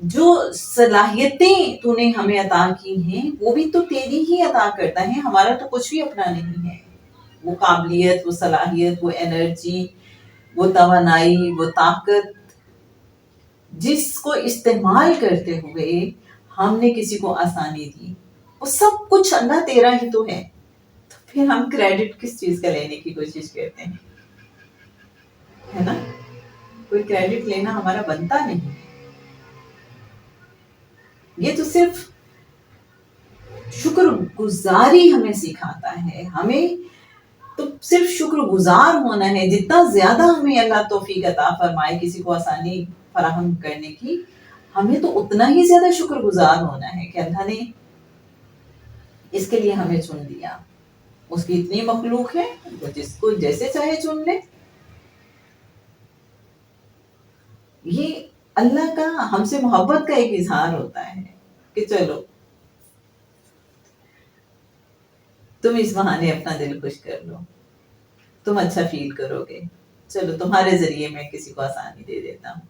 جو صلاحیتیں تو نے ہمیں عطا کی ہیں وہ بھی تو تیری ہی عطا کرتا ہے، ہمارا تو کچھ بھی اپنا نہیں ہے. وہ قابلیت، وہ صلاحیت، وہ انرجی، وہ توانائی، وہ طاقت، جس کو استعمال کرتے ہوئے ہم نے کسی کو آسانی دی، وہ سب کچھ اللہ تیرا ہی تو ہے. تو پھر ہم کریڈٹ کس چیز کا لینے کی کوشش کرتے ہیں، ہے نا؟ کوئی کریڈٹ لینا ہمارا بنتا نہیں. یہ تو صرف شکر گزاری ہمیں سکھاتا ہے. ہمیں تو صرف شکر گزار ہونا ہے. جتنا زیادہ ہمیں اللہ توفیق عطا فرمائے کسی کو آسانی فراہم کرنے کی، ہمیں تو اتنا ہی زیادہ شکر گزار ہونا ہے کہ اللہ نے اس کے لیے ہمیں چن لیا. اس کی اتنی مخلوق ہے، وہ جس کو جیسے چاہے چن لے. یہ اللہ کا ہم سے محبت کا ایک اظہار ہوتا ہے کہ چلو تم اس بہانے اپنا دل خوش کر لو، تم اچھا فیل کرو گے، چلو تمہارے ذریعے میں کسی کو آسانی دے دیتا ہوں.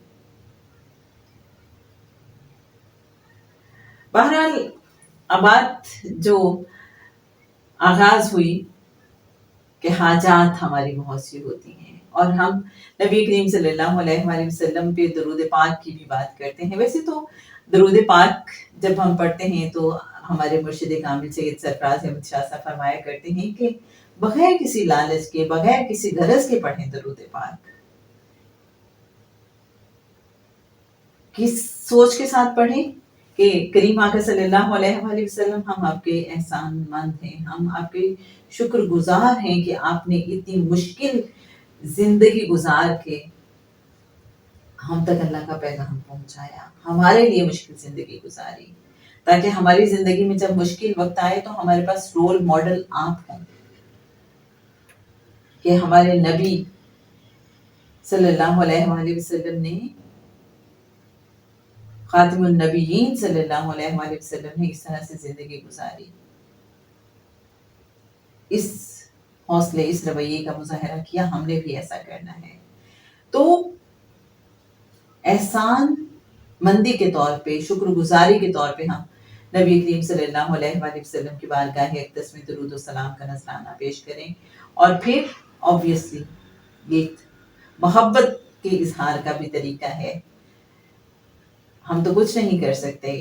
بہرحال بات جو آغاز ہوئی کہ حاجات ہماری بہت سی ہوتی ہیں، اور ہم نبی کریم صلی اللہ علیہ وآلہ وسلم پہ درود پاک کی بھی بات کرتے ہیں. ویسے تو درود پاک جب ہم پڑھتے ہیں تو ہمارے مرشد کامل سید سرفراز احمد شاہ صاحب فرمایا کرتے ہیں کہ بغیر کسی لالچ کے، بغیر کسی غرض کے پڑھیں درود پاک. کس سوچ کے ساتھ پڑھیں کہ کریم آقا صلی اللہ علیہ وآلہ وسلم ہم آپ کے احسان مند ہیں، ہم آپ کے شکر گزار ہیں کہ آپ نے اتنی مشکل زندگی گزار کے ہم تک اللہ کا پیغام پہنچایا، ہمارے لیے مشکل زندگی گزاری، تاکہ ہماری زندگی میں جب مشکل وقت آئے تو ہمارے پاس رول ماڈل آپ ہوں. کہ ہمارے نبی صلی اللہ علیہ وآلہ وسلم نے، خاتم النبیین صلی اللہ علیہ وآلہ وسلم نے اس طرح سے زندگی گزاری. اس حوصلے، اس رویے کا مظاہرہ کیا، ہم نے بھی ایسا کرنا ہے. تو احسان مندی کے طور پہ، شکر گزاری کے طور پہ ہم نبی کریم صلی اللہ علیہ وآلہ وسلم کی بارگاہ اقدس میں درود و سلام کا نذرانہ پیش کریں. اور پھر obviously یہ محبت کے اظہار کا بھی طریقہ ہے. ہم تو کچھ نہیں کر سکتے،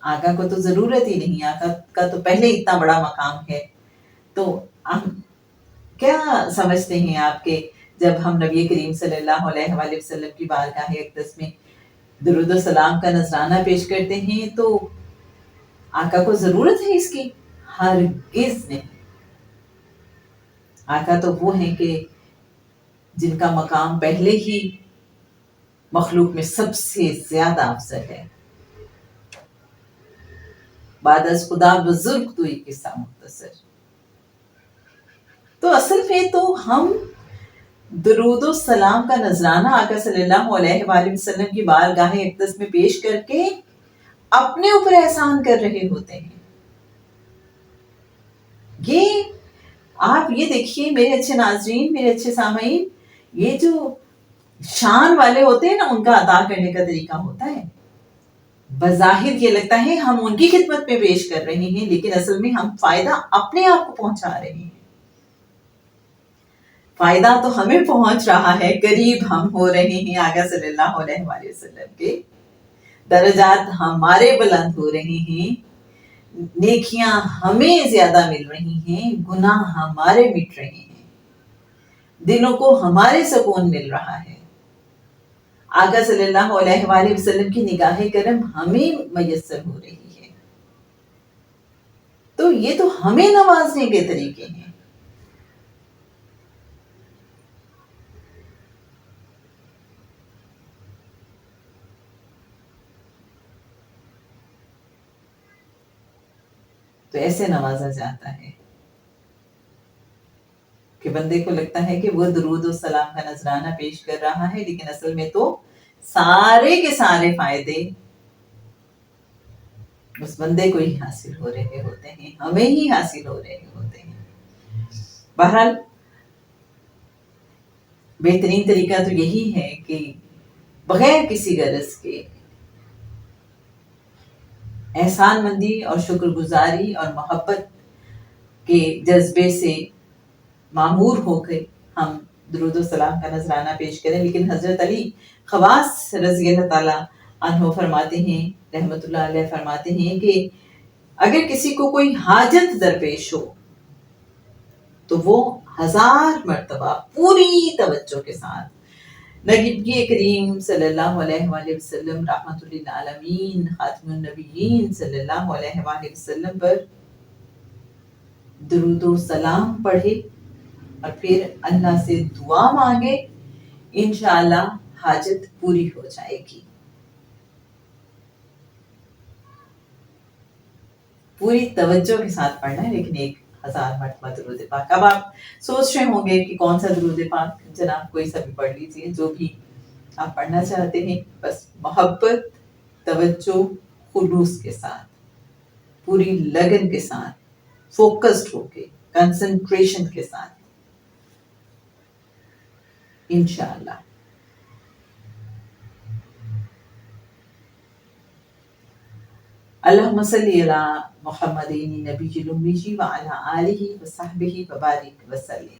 آقا کو تو ضرورت ہی نہیں، آقا کا تو پہلے اتنا بڑا مقام ہے. تو ہم کیا سمجھتے ہیں آپ کے جب ہم نبی کریم صلی اللہ علیہ وآلہ وسلم کی بارگاہ اقدس میں درود و سلام کا نذرانہ پیش کرتے ہیں تو آقا کو ضرورت ہے اس کی؟ ہرگز نہیں. آقا تو وہ ہیں کہ جن کا مقام پہلے ہی مخلوق میں سب سے زیادہ افضل ہے. بعد از خدا بزرگ تو ایک قصہ مختصر. تو اصل میں تو ہم درود و سلام کا نذرانہ آقا صلی اللہ علیہ وآلہ وسلم کی بارگاہ اقدس میں پیش کر کے اپنے اوپر احسان کر رہے ہوتے ہیں. یہ آپ یہ دیکھیے میرے اچھے ناظرین، میرے اچھے سامعین، یہ جو شان والے ہوتے ہیں نا، ان کا ادا کرنے کا طریقہ ہوتا ہے. بظاہر یہ لگتا ہے ہم ان کی خدمت میں پیش کر رہے ہیں، لیکن اصل میں ہم فائدہ اپنے آپ کو پہنچا رہے ہیں. فائدہ تو ہمیں پہنچ رہا ہے، قریب ہم ہو رہے ہیں آقا صلی اللہ علیہ وآلہ وسلم کے، درجات ہمارے بلند ہو رہے ہیں، نیکیاں ہمیں زیادہ مل رہی ہیں، گناہ ہمارے مٹ رہے ہیں، دلوں کو ہمارے سکون مل رہا ہے. آقا صلی اللہ علیہ وآلہ وسلم کی نگاہ کرم ہمیں میسر ہو رہی ہے. تو یہ تو ہمیں نوازنے کے طریقے ہیں. تو ایسے نوازا جاتا ہے کہ بندے کو لگتا ہے کہ وہ درود و سلام کا نذرانہ پیش کر رہا ہے، لیکن اصل میں تو سارے کے سارے فائدے اس بندے کو ہی حاصل ہو رہے ہوتے ہیں، ہمیں ہی حاصل ہو رہے ہوتے ہیں. بہرحال بہترین طریقہ تو یہی ہے کہ بغیر کسی غرض کے احسان مندی اور شکر گزاری اور محبت کے جذبے سے معمور ہو کے ہم درود و سلام کا نذرانہ پیش کریں. لیکن حضرت علی خواص رضی اللہ تعالیٰ عنہ فرماتے ہیں، رحمت اللہ علیہ فرماتے ہیں کہ اگر کسی کو کوئی حاجت درپیش ہو تو وہ 1000 مرتبہ پوری توجہ کے ساتھ نبی کریم صلی اللہ علیہ وآلہ وسلم رحمت للعالمین خاتم النبیین صلی اللہ علیہ وآلہ وسلم پر درود و سلام پڑھے اور پھر اللہ سے دعا مانگے، انشاءاللہ حاجت پوری ہو جائے گی. پوری توجہ کے ساتھ پڑھنا ہے، لیکن 1000 مرتبہ درود پاک. اب آپ سوچ رہے ہوں گے کہ کون سا درود پاک؟ جناب کوئی سا بھی پڑھ لیجیے جو بھی آپ پڑھنا چاہتے ہیں، بس محبت، توجہ، خلوص کے ساتھ، پوری لگن کے ساتھ، فوکسڈ ہو کے، کنسنٹریشن کے ساتھ، انشاءاللہ. اللہم صلی علی محمد نبی الامی وعلی آلہ وصحبہ وبارک وسلم.